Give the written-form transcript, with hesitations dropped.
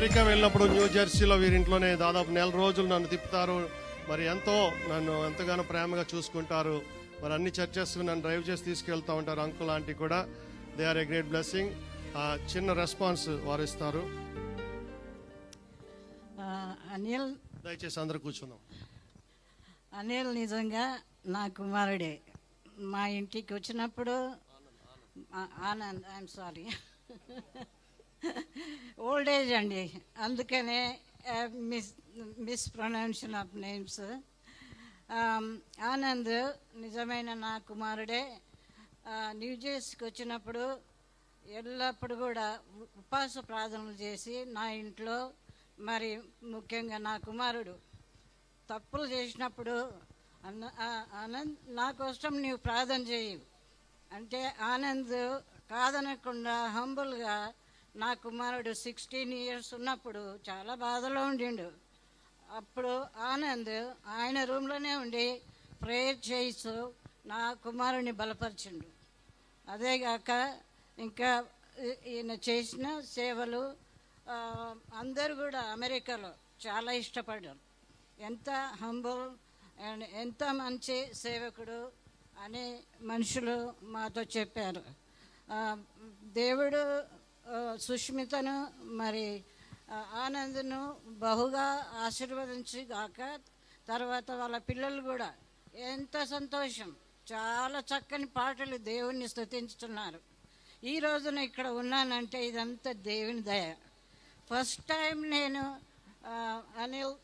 America వెళ్ళినప్పుడు new జెర్సీలో వీరింట్లోనే దాదాపు 1 రోజులు నన్ను తిప్పుతారు. మరి నన్ను ఎంతగానో ప్రేమగా చూసుకుంటారు. మరి అన్ని చర్చెస్ నన్ను డ్రైవ్ చేసి తీసుకెళ్తూ ఉంటారు. అంకుల్ ఆంటీ కూడా they are a great blessing. చిన్న రెస్పాన్స్ వారు ఇస్తారు. అనిల్, దయచేసి అందరూ కూర్చుందాం. అనిల్ నిజంగా నా కుమారుడే. మా ఇంటికి వచ్చినప్పుడు Anand, I'm sorry, old age అండి, అందుకనే మిస్ప్రొనౌన్షన్ ఆఫ్ నేమ్స్. ఆనంద్ నిజమైన నా కుమారుడే. న్యూ జెర్సీకి వచ్చినప్పుడు ఎల్లప్పుడు కూడా ఉపవాస ప్రార్థనలు చేసి నా ఇంట్లో, మరి ముఖ్యంగా నా కుమారుడు తప్పులు చేసినప్పుడు ఆనంద్ నా కోసం నీవు ప్రార్థన చేయు అంటే ఆనంద్ కాదనకుండా హంబుల్గా నా కుమారుడు 16 years ఉన్నప్పుడు చాలా బాధలో ఉండిండు. అప్పుడు ఆనంద్ ఆయన రూమ్లోనే ఉండి ప్రేయర్ చేయిస్తూ నా కుమారుని బలపరిచిండు. అదేగాక ఇంకా ఈయన చేసిన సేవలు అందరూ కూడా అమెరికాలో చాలా ఇష్టపడ్డారు. ఎంత హంబుల్ అండ్ ఎంత మంచి సేవకుడు అని మనుషులు మాతో చెప్పారు. దేవుడు సుష్మితను మరి ఆనంద్ను బహుగా ఆశీర్వదించి గాక. తర్వాత వాళ్ళ పిల్లలు కూడా ఎంత సంతోషం, చాలా చక్కని పాటలు దేవుణ్ణి స్తుతించుతున్నారు. ఈ రోజున ఇక్కడ ఉన్నానంటే ఇదంతా దేవుని దయ. ఫస్ట్ టైం నేను అనిల్